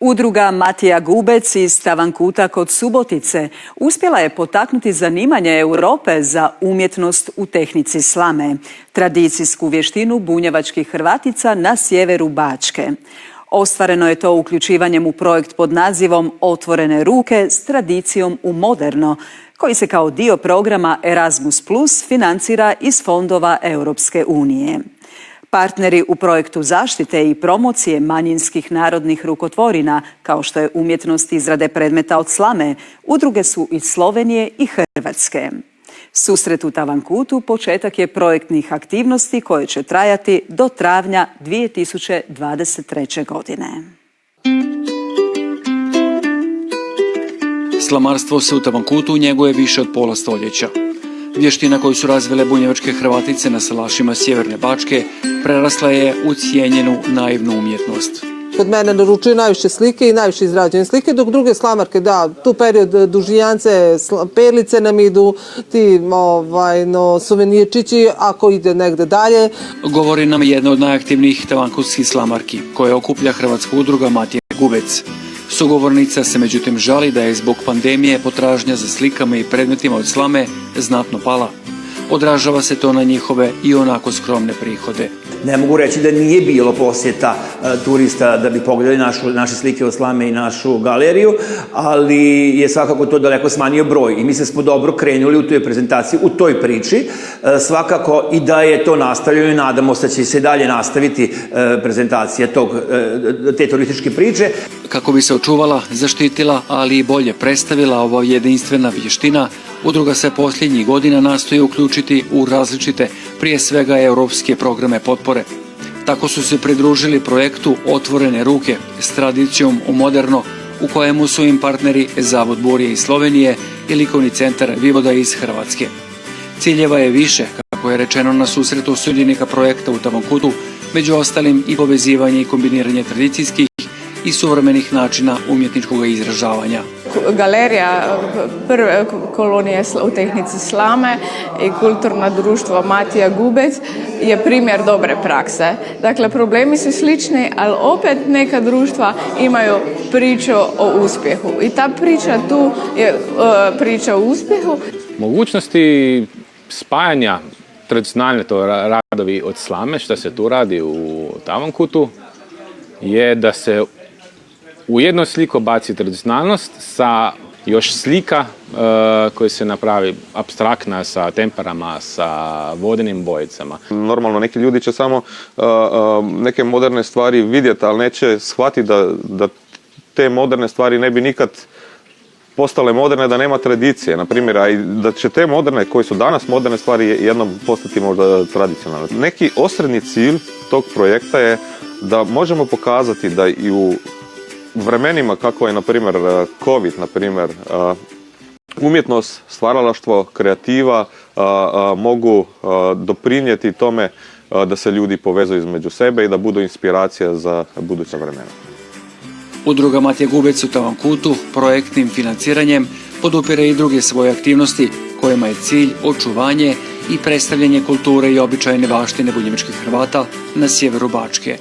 Udruga Matija Gubec iz Tavankuta kod Subotice uspjela je potaknuti zanimanje Europe za umjetnost u tehnici slame, tradicijsku vještinu bunjevačkih Hrvatica na sjeveru Bačke. Ostvareno je to uključivanjem u projekt pod nazivom Otvorene ruke s tradicijom u moderno, koji se kao dio programa Erasmus Plus financira iz fondova Europske unije. Partneri u projektu zaštite i promocije manjinskih narodnih rukotvorina, kao što je umjetnost izrade predmeta od slame, udruge su iz Slovenije i Hrvatske. Susret u Tavankutu početak je projektnih aktivnosti koje će trajati do travnja 2023. godine. Slamarstvo se u Tavankutu njeguje više od pola stoljeća. Vještina koju su razvile bunjevačke Hrvatice na salašima sjeverne Bačke prerasla je u cijenjenu naivnu umjetnost. Kod mene naručuju najviše slike i najviše izrađene slike, dok druge slamarke, tu period dužijance, perlice nam idu, ti suvenirčići ako ide negde dalje. Govori nam jedna od najaktivnijih tavankutskih slamarki, koja okuplja Hrvatska udruga Matija Gubec. Sugovornica se međutim žali da je zbog pandemije potražnja za slikama i predmetima od slame znatno pala. Odražava se to na njihove i onako skromne prihode. Ne mogu reći da nije bilo posjeta turista da bi pogledali naše slike od slame i našu galeriju, ali je svakako to daleko smanjio broj i mi smo dobro krenuli u toj prezentaciji, u toj priči. Svakako i da je to nastavljeno i nadamo se da će se dalje nastaviti prezentacija te turističke priče. Kako bi se očuvala, zaštitila, ali i bolje predstavila ova jedinstvena vještina, udruga se posljednjih godina nastoji uključiti u različite, prije svega europske programe potpore. Tako su se pridružili projektu Otvorene ruke s tradicijom u moderno, u kojemu su im partneri Zavod Burje iz Slovenije i likovni centar Vivoda iz Hrvatske. Ciljeva je više, kako je rečeno na susretu sudionika projekta u Tavankutu, među ostalim i povezivanje i kombiniranje tradicijskih i suvremenih načina umjetničkog izražavanja. Galerija prve kolonije u tehnici slame i kulturno društvo Matija Gubec je primjer dobre prakse. Dakle, problemi su slični, ali opet neka društva imaju priču o uspjehu. I ta priča tu je priča o uspjehu. Mogućnosti spajanja tradicionalne radovi od slame, što se tu radi u Tavankutu, je da se u jednu sliku baci tradicionalnost sa još slika koja se napravi apstraktna sa temperama, sa vodenim bojicama. Normalno neki ljudi će samo neke moderne stvari vidjeti, ali neće shvatiti da te moderne stvari ne bi nikad postale moderne da nema tradicije, na primjer, a i da će te moderne, koje su danas moderne stvari, jednom postati možda tradicionalne. Neki osrednji cilj tog projekta je da možemo pokazati da i u vremenima kako je, na primjer, COVID, na primjer, umjetnost, stvaralaštvo, kreativa mogu doprinijeti tome da se ljudi povezuju između sebe i da budu inspiracija za buduća vremena. Udruga Matija Gubec u Tavankutu projektnim financiranjem podupire i druge svoje aktivnosti kojima je cilj očuvanje i predstavljanje kulture i običajne baštine bunjevačkih Hrvata na sjeveru Bačke.